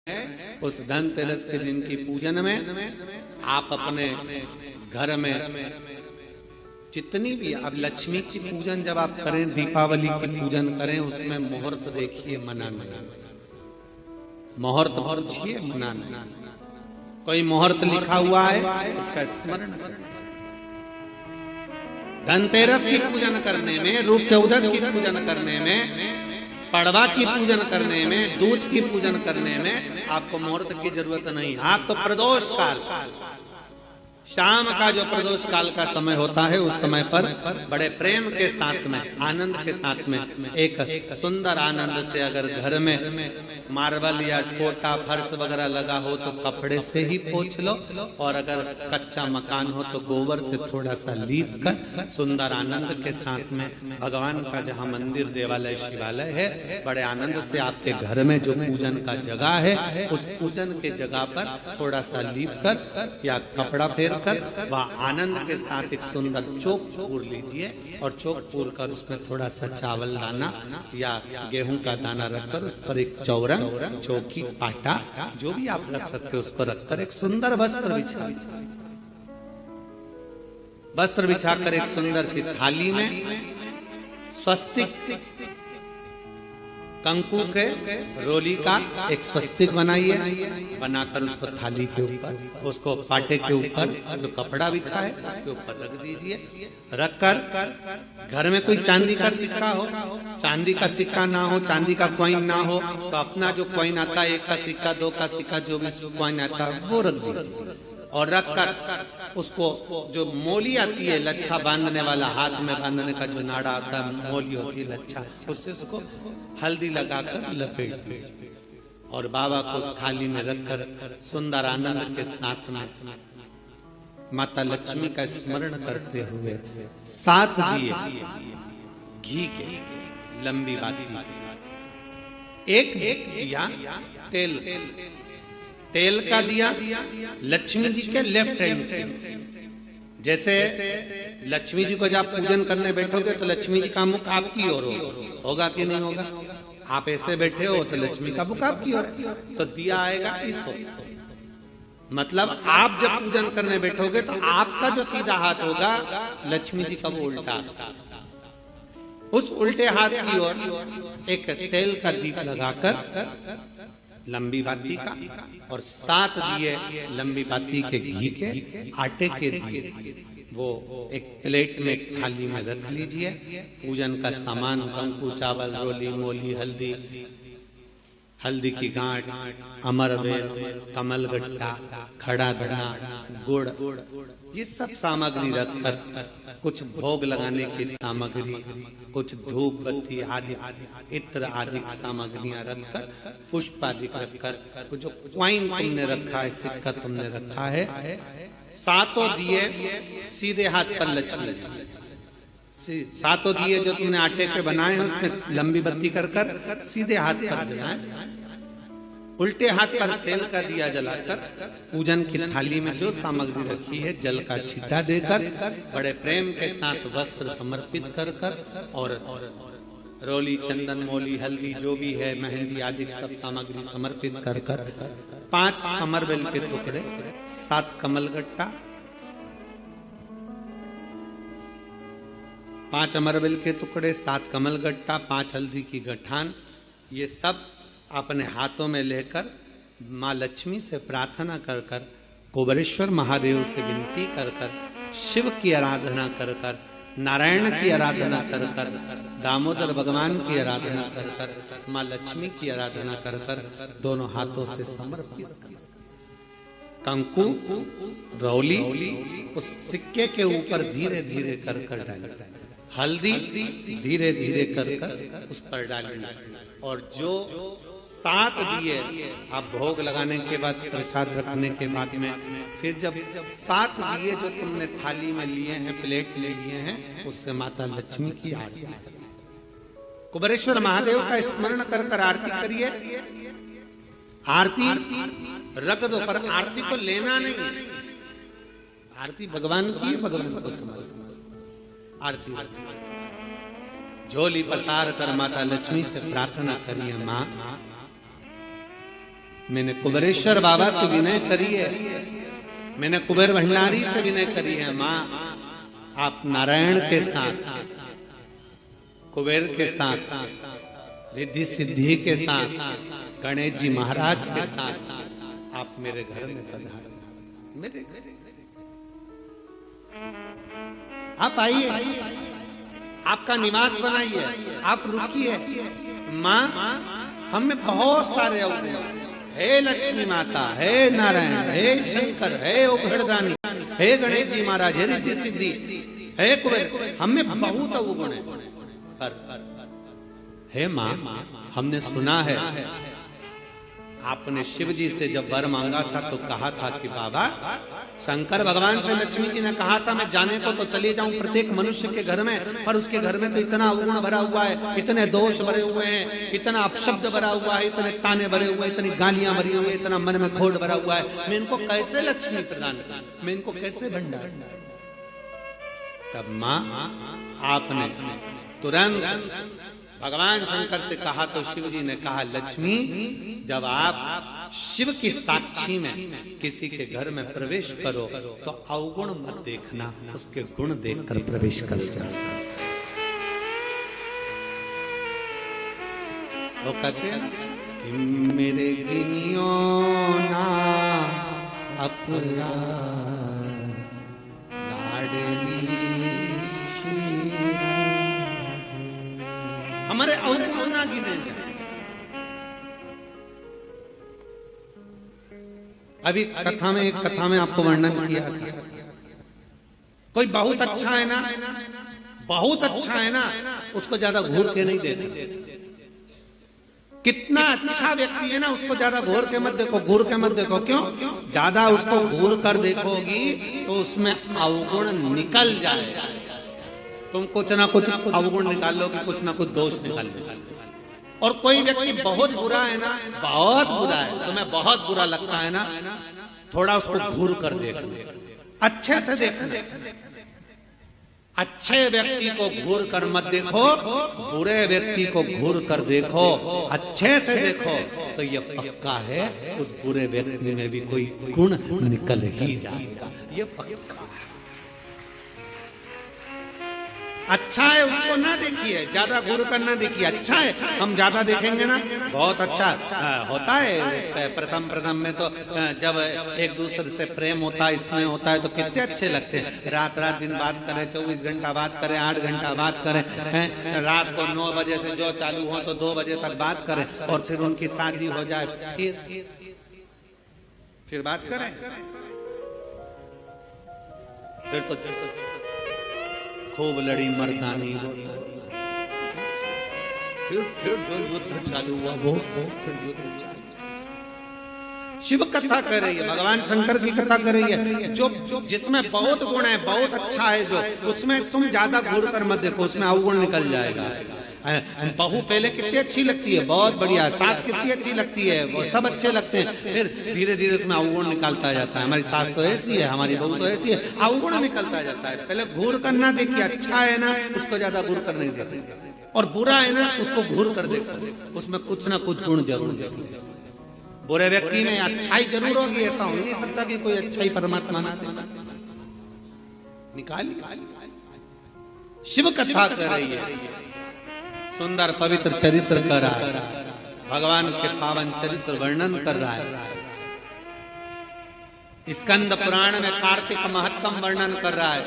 उस धनतेरस के दिन की पूजन में आप अपने घर में जितनी भी अब लक्ष्मी की पूजन जब आप करें, दीपावली की पूजन करें, उसमें मुहूर्त देखिए, मनाना मुहूर्त पूछिए, मनाना। कोई मुहूर्त लिखा हुआ है उसका स्मरण करना। धनतेरस की पूजन करने में, रूप चौदस की पूजन करने में, पड़वा की पूजन करने में, दूज की पूजन करने में आपको मुहूर्त की जरूरत नहीं। आप तो प्रदोष काल, शाम का जो प्रदोष काल का समय होता है, उस समय पर बड़े प्रेम के साथ में, आनंद के साथ में, एक सुंदर आनंद से अगर घर में मार्बल या कोटा फर्श वगैरह लगा हो तो कपड़े से ही पोंछ लो, और अगर कच्चा मकान हो तो गोबर से थोड़ा सा लीप कर सुंदर आनंद के साथ में भगवान का जहाँ मंदिर, देवालय, शिवालय है, बड़े आनंद से आपके घर में जो पूजन का जगह है, उस पूजन के जगह पर थोड़ा सा लीप कर या कपड़ा फेर कर वह आनंद के साथ एक सुंदर चौक पूर लीजिए, और चौक पूर कर उसमें थोड़ा सा चावल दाना या गेहूं का दाना रखकर उस पर एक चौरंग, चौकी, पाटा, जो भी आप रख सकते हो उसको रखकर एक सुंदर वस्त्र बिछाकर एक सुंदर सी थाली में स्वस्तिक कंकु के रोली का एक स्वस्तिक बनाइए, बनाकर उसको थाली के ऊपर, उसको पाटे के ऊपर जो कपड़ा बिछा है उसके ऊपर रख दीजिए। रखकर घर में कोई चांदी का सिक्का हो, चांदी का सिक्का ना हो, चांदी का कॉइन ना हो, तो अपना जो कॉइन आता है, 1 का सिक्का, 2 का सिक्का, जो भी कॉइन आता है वो रख दीजिए। और रखकर उसको जो मोली आती है, लच्छा बांधने वाला, हाथ में बांधने का जो नाड़ा आता है, मोली होती है लच्छा, उससे उसको हल्दी लगाकर लपेट दीजिए और बाबा को उस थाली में रखकर सुंदर आनंद के साथ में माता लक्ष्मी का स्मरण करते हुए 7 दिए घी के, लंबी बाती, एक दिया तेल का दिया लक्ष्मी जी के लेफ्ट हैंड पे। जैसे लक्ष्मी जी को जब पूजन करने बैठोगे तो लक्ष्मी जी का मुख आपकी ओर होगा कि नहीं होगा? आप ऐसे बैठे हो तो लक्ष्मी का मुख आपकी ओर, तो दिया आएगा इस ओर। मतलब आप जब पूजन करने बैठोगे तो आपका जो सीधा हाथ होगा, लक्ष्मी जी का वो उल्टा, उस उल्टे हाथ की ओर एक तेल का दीप लगाकर लंबी बाती का, और 7 दिए लंबी बाती के घी के, आटे के दिए, वो एक प्लेट में, थाली में रख लीजिए। पूजन का सामान, कंकु, चावल, रोली, मोली, हल्दी की गांठ, अमरवेल, कमलगट्टा, खड़ा धना, गुड़, ये सब सामग्री रखकर, कुछ भोग लगाने की सामग्री, कुछ धूप बत्ती आदि, इत्र आदि सामग्रियां रखकर, पुष्प आदि रखकर, जो क्वाइन तुमने रखा है, सिक्का तुमने रखा है, 7 दिए सीधे हाथ पर लक्ष्मी, 7 दिए जो तुमने आटे के बनाए हैं उसमें लंबी बत्ती कर सीधे हाथ पर जलाएं। उल्टे हाथ पर तेल का दिया जलाकर पूजन की थाली में जो सामग्री रखी है, जल का छींटा देकर, बड़े प्रेम के साथ वस्त्र समर्पित कर और रोली, चंदन, मोली, हल्दी, जो भी है, मेहंदी आदि सब सामग्री समर्पित कर 5 अमरबेल के टुकड़े, 7 कमलगट्टा, 5 अमरबेल के टुकड़े, 7 कमलगट्टा, 5 हल्दी की गठान, ये सब अपने हाथों में लेकर माँ लक्ष्मी से प्रार्थना कर कुबेरेश्वर महादेव से विनती कर शिव की आराधना कर नारायण की आराधना कर दामोदर भगवान की आराधना कर माँ लक्ष्मी की आराधना कर दोनों हाथों से समर्पित कंकु, रौली उस सिक्के के ऊपर धीरे धीरे कर डाल, हल्दी धीरे धीरे कर उस पर डालना, और जो 7 दिए आप भोग लगाने के बाद, प्रसाद रखने के बाद में, फिर जब 7 दिए जो तुमने थाली में लिए हैं, प्लेट में लिए हैं, उससे माता लक्ष्मी की आरती, कुबेरेश्वर महादेव का स्मरण कर आरती करिए। आरती रख दो, पर आरती को लेना नहीं, आरती भगवान की, भगवान को समझ, आरती झोली पसार कर माता लक्ष्मी से प्रार्थना करिए, माँ मैंने कुबेरेश्वर बाबा से विनय करी है, मैंने कुबेर भंडारी से विनय करी है, माँ आप नारायण के साथ, कुबेर के साथ, रिद्धि सिद्धि के साथ, गणेश जी महाराज के साथ आप मेरे घर में पधारो, मेरे घर आप आइए, आपका निवास बनाइए, आप रुकिए। माँ हम में बहुत सारे अवगुण, हे लक्ष्मी माता, हे नारायण, हे शंकर, हे उघड़दानी, हे गणेश जी महाराज, हे रिद्धि सिद्धि, हे कुबेर, हम में बहुत अवगुण है। पर हे माँ हमने सुना है आपने शिव जी से जब वर मांगा था तो कहा था कि बाबा, शंकर भगवान से लक्ष्मी जी ने कहा था मैं जाने को तो चले जाऊं प्रत्येक मनुष्य के घर में, पर उसके घर में तो इतना अवगुण भरा हुआ है, इतने दोष भरे हुए हैं, इतना अपशब्द भरा हुआ है, इतने ताने भरे हुए, इतनी गालियां भरी हुई, इतना मन में खोट भरा हुआ है, मैं इनको कैसे लक्ष्मी प्रदान करूं, मैं इनको कैसे भंडार। तब माँ आपने तुरंत भगवान शंकर से कहा तो शिव जी ने कहा, लक्ष्मी जब आप शिव की साक्षी में किसी के घर में प्रवेश करो तो अवगुण मत देखना, उसके गुण देखकर प्रवेश कर जाओ। वो कहते हैं कि मेरे गिनियो ना अपराध लाडली, हमारे अवगुण ना गिने जाए। अभी एक कथा में आपको वर्णन किया था, कोई बहुत अच्छा है ना, बहुत अच्छा है ना, उसको ज्यादा घूर के नहीं देते। कितना अच्छा व्यक्ति है ना, उसको ज्यादा घूर के मत देखो, घूर के मत देखो। क्यों? ज्यादा उसको घूर कर देखोगी तो उसमें अवगुण निकल जाएगा। तुम कुछ ना कुछ अवगुण निकाल लो कि कुछ ना कुछ दोष निकाल लो। और कोई व्यक्ति बहुत बुरा है ना, बहुत बुरा है, तुम्हें बहुत बुरा लगता है ना, थोड़ा उसको घूर कर देखो, अच्छे से देखो। अच्छे व्यक्ति को घूर कर मत देखो, बुरे व्यक्ति को घूर कर देखो, अच्छे से देखो, तो ये पक्का है उस बुरे व्यक्ति में भी कोई गुण निकल ही जाएगा, ये पक्का। अच्छा है उसको ना देखिए, ज्यादा घूर कर ना देखिए। अच्छा है, हम ज्यादा देखेंगे ना, बहुत अच्छा होता है। प्रथम में तो जब एक दूसरे से प्रेम होता है, इसमें होता है, तो कितने अच्छे लगते हैं। रात दिन बात करें, 24 घंटा बात करें, 8 घंटा बात करें, रात को 9 बजे से जो चालू हो तो 2 बजे तक बात करें, और फिर उनकी शादी हो जाए, फिर बात करें, फिर तो खूब लड़ी मर्दानी होता, फिर जो युद्ध चालू हुआ वो फिर युद्ध चालू। शिव कथा कर रही है, भगवान शंकर की कथा कर रही है, जो जिसमें बहुत गुण है, बहुत अच्छा है, जो उसमें तुम ज्यादा घूर कर मत देखो, उसमें अवगुण निकल जाएगा। बहू पहले कितनी अच्छी लगती है, बहुत बढ़िया, सास कितनी अच्छी लगती है, वो सब अच्छे लगते हैं, फिर धीरे धीरे उसमें अवगुण निकलता जाता है। हमारी सास तो ऐसी है, हमारी बहू तो ऐसी है, अवगुण निकलता जाता है। पहले घूर करना देखिए, अच्छा है ना उसको ज्यादा घूर कर नहीं देखते, और बुरा है ना उसको घूर कर देखो, उसमें कुछ ना कुछ गुण जरूर देखो। बुरे व्यक्ति में अच्छाई जरूर होगी, ऐसा हो नहीं सकता कि कोई अच्छाई परमात्मा ना निकाल। शिव कथा कर रही है, सुंदर पवित्र चरित्र कर रहा है, भगवान के पावन चरित्र वर्णन कर रहा है। स्कंद पुराण में कार्तिक महत्तम वर्णन कर रहा है,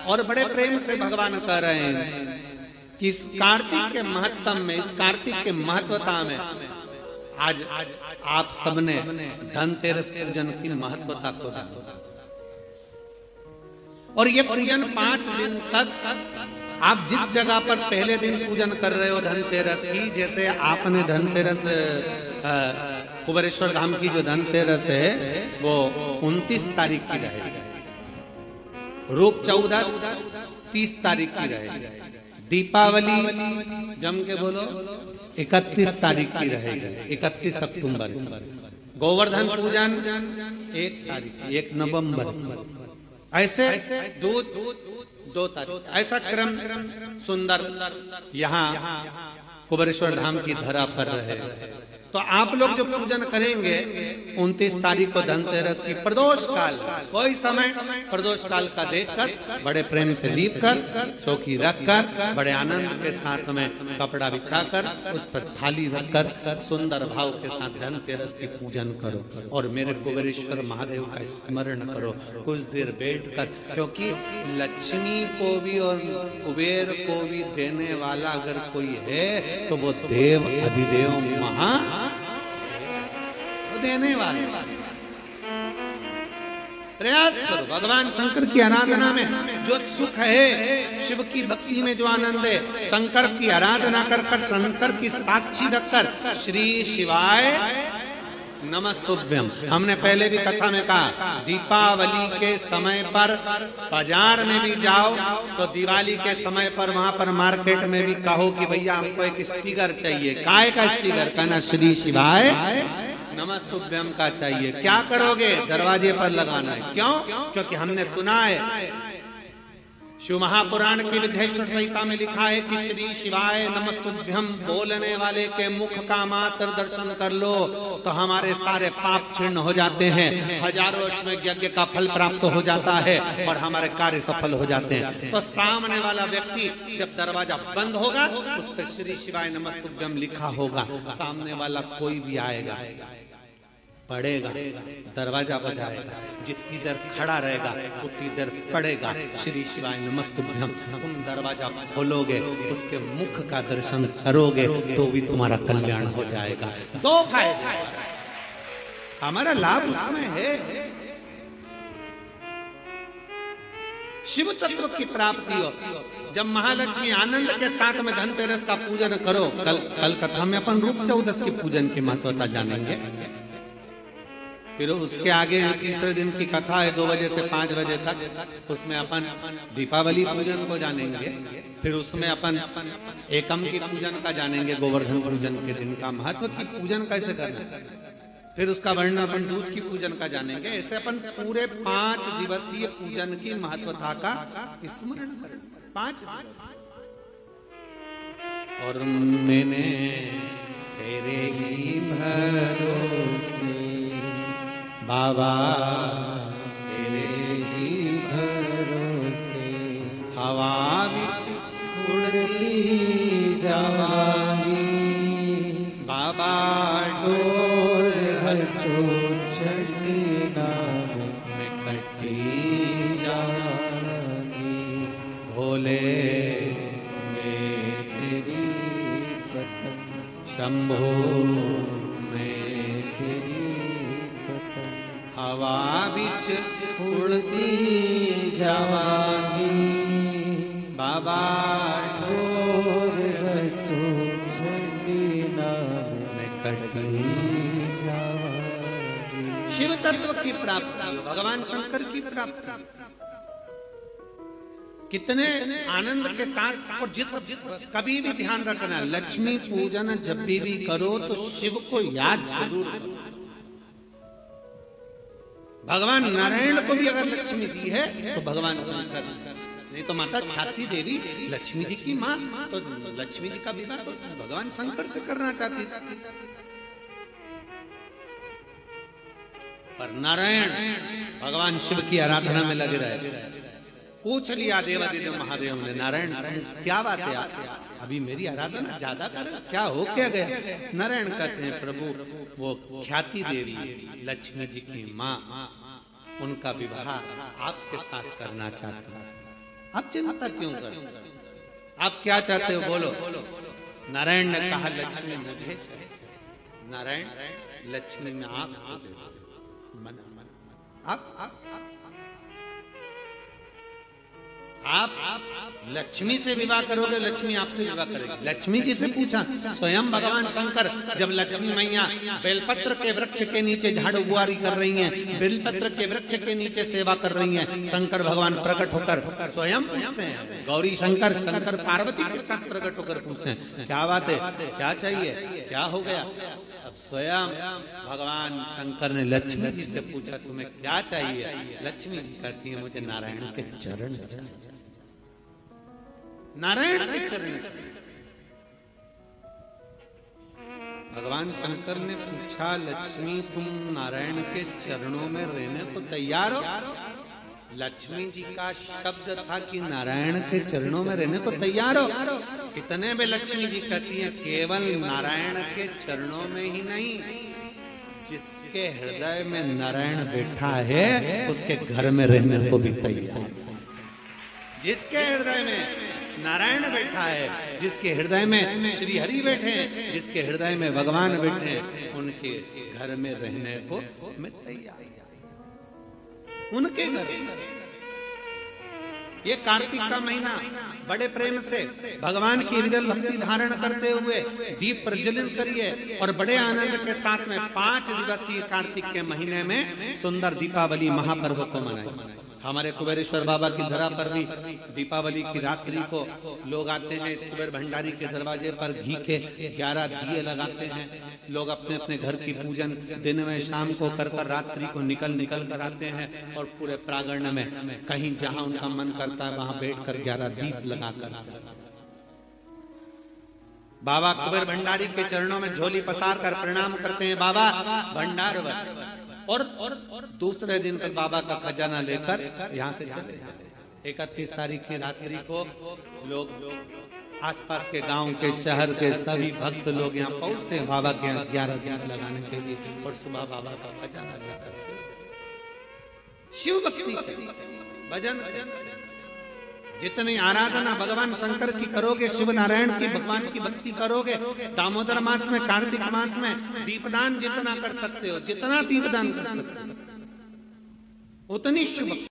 और बड़े प्रेम से भगवान कह रहे हैं कि इस कार्तिक के महत्तम में, इस कार्तिक के महत्वता में आज आप सबने धनतेरस पूजन की महत्वता को जाना, और ये पूजन 5 दिन तक आप जिस जगह पर पहले दिन पूजन कर रहे हो धनतेरस की, जैसे आपने धनतेरस कुबेरेश्वर धाम की जो धनतेरस है वो 29 तारीख की रहेगी, रूप 14 30 तारीख की रहेगी, दीपावली जम के बोलो 31 तारीख की रहेगी, 31 अक्टूबर, गोवर्धन पूजन 1 तारीख, 1 नवंबर, ऐसे 2 तारीख, ऐसा क्रम सुंदर यहाँ कुबेरेश्वर धाम की धरा पर रहे। तो आप लोग जो पूजन करेंगे 29 तारीख को धनतेरस की प्रदोष काल, कोई समय प्रदोष काल का देखकर बड़े प्रेम से लीप कर चौकी रखकर बड़े आनंद के साथ में कपड़ा बिछाकर उस पर थाली रखकर सुंदर भाव के साथ धनतेरस की पूजन करो और मेरे कुबेरेश्वर महादेव का स्मरण करो कुछ देर बैठकर, क्योंकि लक्ष्मी को भी और कुबेर को भी देने वाला अगर कोई है तो वो देव अधिदेव महा देने वाले। प्रयास करो भगवान शंकर की आराधना में जो सुख है, शिव की भक्ति में जो आनंद है, शंकर की आराधना कर कर शंकर की साक्षी रखकर श्री शिवाय नमस्तुभ्यम। हमने पहले भी कथा में कहा दीपावली के समय पर बाजार में भी जाओ तो दिवाली के समय पर वहां पर मार्केट में भी कहो कि भैया हमको एक स्टिकर चाहिए, काय का स्टिकर, कहना श्री शिवाय नमस्तुभ्यम का चाहिए। क्या करोगे? दरवाजे पर लगाना है। क्यों? क्योंकि हमने सुना है शिव महापुराण की विधेश्वर संहिता में लिखा है कि श्री शिवाय नमस्तुभ्यम बोलने वाले के मुख का मात्र दर्शन कर लो तो हमारे सारे पाप क्षीण हो जाते हैं, हजारों में यज्ञ का फल प्राप्त हो जाता है और हमारे कार्य सफल हो जाते हैं। तो सामने वाला व्यक्ति जब दरवाजा बंद होगा उस पर श्री शिवाय नमस्तुभ्यम लिखा होगा, सामने वाला कोई भी आएगा पढ़ेगा, दरवाजा बजाएगा, जितनी देर खड़ा रहेगा उतनी देर पढ़ेगा श्री शिवाय नमस्तुभ्यम, तुम दरवाजा खोलोगे उसके मुख का दर्शन करोगे तो भी तुम्हारा कल्याण हो जाएगा। दो फायदे, हमारा लाभ उसमें है, शिव तत्व की प्राप्ति हो। जब महालक्ष्मी आनंद के साथ में धनतेरस का पूजन करो, कल कथा में अपन रूप चौदस के पूजन की महत्वता जानेंगे। फिर उसके आगे तीसरे दिन की कथा है 2 बजे से 5 बजे तक, उसमें अपन दीपावली पूजन को जानेंगे। फिर उसमें अपन एकम की पूजन का जानेंगे, गोवर्धन पूजन के दिन का महत्व की पूजन कैसे करना। फिर उसका वर्णन अपन दूज की पूजन का जानेंगे। ऐसे अपन पूरे 5 दिवसीय पूजन की महत्वता का स्मरण करें। 5 और मैंने तेरे ही भरोसे बाबा तेरे ही भरोसे हवा बिच उड़ती जावांगी, बाबा डोर हल्को चढ़ती नाव में कटी जावांगी, भोले में तेरी पतंग शंभो में तेरी हवा बिच उड़ती जावांगी, बाबा डोर हल्को चढ़ती नाव में कटी जावांगी। शिव तत्व की प्राप्ति, भगवान शंकर की प्राप्ति कितने आनंद के साथ। और जित कभी भी ध्यान रखना, लक्ष्मी पूजन जब भी करो तो शिव को याद जरूर करो। भगवान नारायण को भी अगर लक्ष्मी दी है तो भगवान शंकर, नहीं तो माता ख्याति देवी लक्ष्मी जी की माँ, तो लक्ष्मी जी का विवाह तो भगवान शंकर से करना चाहती थी। पर नारायण भगवान शिव की आराधना में लगे रहे। पूछ लिया देवादिदेव महादेव ने, नारायण क्या बात है, अभी मेरी आराधना ज्यादा कर, क्या हो क्या गया? नारायण कहते हैं प्रभु वो ख्याति देवी लक्ष्मी जी की माँ, उनका विवाह आपके साथ करना चाहते हैं। आप चिंता क्यों कर, आप क्या चाहते हो बोलो। नारायण ने कहा लक्ष्मी मुझे चाहिए। नारायण लक्ष्मी में आपको दे दो, मना आप लक्ष्मी से विवाह करोगे, लक्ष्मी आपसे विवाह करेगी। लक्ष्मी जी से पूछा, स्वयं भगवान शंकर जब लक्ष्मी मैया बेलपत्र के वृक्ष के नीचे झाड़ू बुआरी कर रही हैं, बेलपत्र के वृक्ष के नीचे सेवा कर रही हैं, शंकर भगवान प्रकट होकर स्वयं पूछते हैं, गौरी शंकर शंकर पार्वती के साथ प्रकट होकर पूछते हैं क्या बात है, क्या चाहिए, क्या हो गया। अब स्वयं भगवान शंकर ने लक्ष्मी जी से पूछा तुम्हें क्या चाहिए। लक्ष्मी जी कहती है मुझे नारायण के चरण, नारायण के चरण। भगवान शंकर ने पूछा, लक्ष्मी तुम नारायण के चरणों में रहने को तैयार हो? लक्ष्मी जी का शब्द था कि नारायण के चरणों में रहने को तैयार हो। इतने में लक्ष्मी जी कहती हैं, केवल नारायण के चरणों में ही नहीं, जिसके हृदय में नारायण बैठा है उसके घर में रहने को भी तैयार। जिसके हृदय में नारायण बैठा है, जिसके हृदय में श्री हरि बैठे हैं, जिसके हृदय में भगवान बैठे हैं, उनके घर में रहने को मैं तैयार। उनके घर। ये कार्तिक का महीना बड़े प्रेम से भगवान की विरल भक्ति धारण करते हुए दीप प्रज्वलित करिए और बड़े आनंद के साथ में 5 दिवसीय कार्तिक के महीने में सुंदर दीपावली महापर्व को मनाएं। हमारे कुबेरेश्वर बाबा की धरा पर भी दीपावली की रात्रि को लोग आते हैं, इस कुबेर भंडारी के दरवाजे पर घी के 11 दिए लगाते हैं। लोग अपने अपने घर की पूजन दिन में शाम को कर रात्रि को निकल कर आते हैं और पूरे प्रांगण में कहीं जहां उनका मन करता है वहां बैठकर 11 दीप लगाकर बाबा कुबेर भंडारी के चरणों में झोली पसार कर प्रणाम करते हैं, बाबा भंडार। और दूसरे दिन तक बाबा का खजाना लेकर यहाँ से चले जाते। 31 तारीख की रात्रि को लोग आसपास के गांव के शहर के सभी भक्त लोग यहाँ पहुंचते हैं बाबा के 11 दीप लगाने के लिए और सुबह बाबा का खजाना लेकर शिव भक्ति भजन। जितनी आराधना भगवान शंकर की करोगे, शिव नारायण की भगवान की भक्ति करोगे, दामोदर मास में कार्तिक मास में दीपदान जितना कर सकते हो, जितना दीपदान कर सकते हो उतनी शिव